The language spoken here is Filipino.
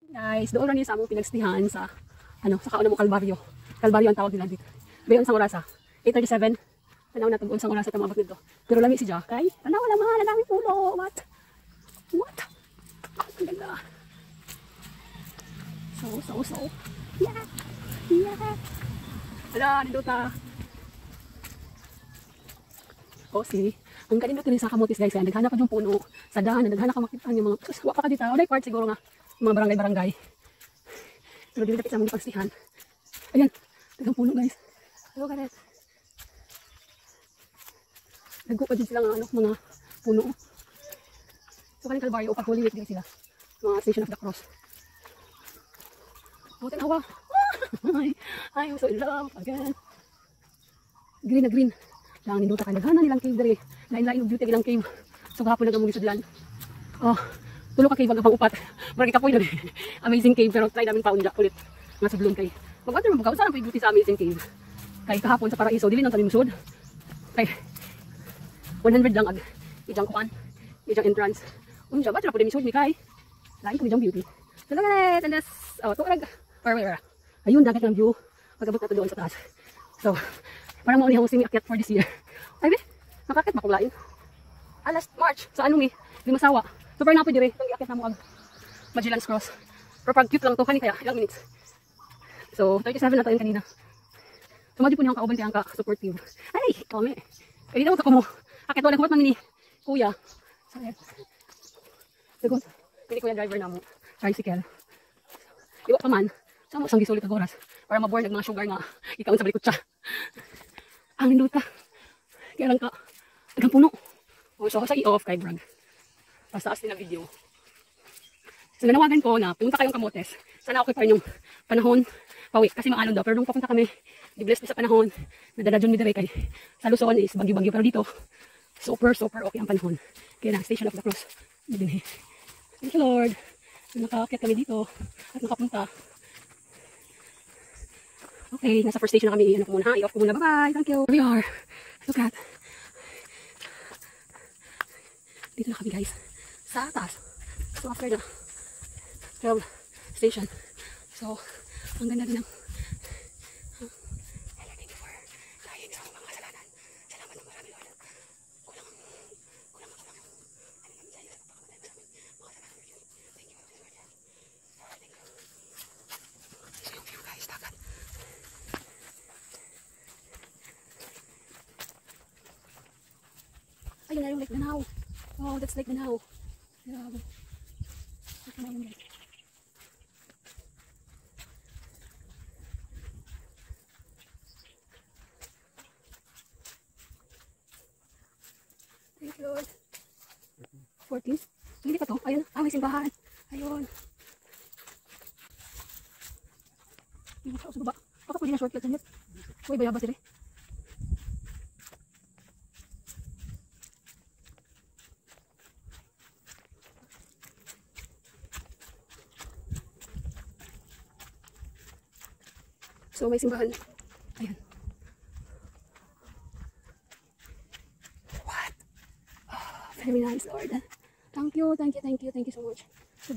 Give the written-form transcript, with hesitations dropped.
Guys, doon rin sa among pinagstihan sa sa kauna mo Kalbaryo. Kalbaryo ang tawag nila dito. Bayon sang orasa. 8:37. Tanaw na tug unsang orasa ta mabot dito. Pero lami si Jack kay. Tanaw naman, ang dami puno. What? Ang ganda. So. Yeah. Ala, dito ta. Oh, see. Ang kanindot din sa kamutis guys, naghanap pa yung puno. Sa daan, naghanap ka makita yung mga wa pa ka dito. Oday part siguro nga mga barangay-barangay. Pero dili dapat sa mga pagsihan. Ayan, daghang puno guys. Look at it. Naggo pa din sila ng mga puno. So kaning Kalbaryo, pag Holy Week din sila. Mga Station of the Cross. Oh, tanawa. I'm so in love again. Green na green. Lang nindota kay daghanan nilang cave dere. Lain-lain og beauty nilang cave. So gahapon nagamong sudlan. Oh, tulo ka cave ang upat. Murag ikapoy na. Amazing cave pero try namin paun ulit. Nga sudlon kay. Mag-water mabugaw sa ang beauty sa amazing cave. Kay kahapon sa Paraiso dili nang kami musud. Kay 100 lang ag ijang kuan. Ijang entrance. Unsa ba tra pud ni sud mi kay. Lain ko ijang beauty. So look at it and this tuarag where. Ayun dagat ng view. Pagabot na to doon sa taas. So, parang mauli akong semi-akyat for this year. Ay, nakakit makulain. Last March, sa anong Limasawa. Super napoy dire, itong iakyat na mo ang Magellan's Cross. Pero pag cute lang to, kani kaya, ilang minutes. So, 37 na tayo kanina. So, madyo po niyang kauban kaya ang ka-supportive. Ay, kami. Kaya dito ako mo. Akit wala kumat man ni Kuya. Sorry. Sagot, hindi Kuya driver na mo. Tricycle. Iwa pa man. Sama sang gisulit ang oras para maborn ng mga sugar nga ikaw sa balikot siya. Ang induta. Kaya lang ka. Tagang puno. O, so sa i-off kay Brad. Pastaas din ang video. So nanawagan ko na punta kayong Kamotes. Sana okay pa rin yung panahon. Pawi. Kasi maalon daw. Pero nung papunta kami, di-bless sa panahon. Nadaladyon mi dire kay sa Luzon is bagyo-bagyo. Pero dito, super okay ang panahon. Kaya na, Station of the Cross. Thank you Lord. Nakaakyat kami dito at nakapunta. Okay, nasa first station na kami. Ano ko muna ha? I-off ko muna. Bye-bye. Thank you. Here we are. Look at. Dito na kami guys. Sa taas. So after the 12 station. So, ang ganda din ng thank you for dying sa mga kasalanan. Salamat ng marami Lord. Kulang yung ano namin sa'yo sa pagpapakamatay mo sa amin. Mga kasalanan yun. Thank you. Thank you. So yung view guys. Dagat. Ayun na yung Lake Banahaw. Oh, that's Lake Banahaw. Grabe. Lake Banahaw yung lake. Thank you Lord. 14? Hindi pa to? Ayun. May simbahan. Ayun. Hindi pa sa baba. Baka pwede na shortcut sa net. Uy, bayabas dire. So may simbahan. Ayan. What? Oh, very nice Lord. Thank you so much. So,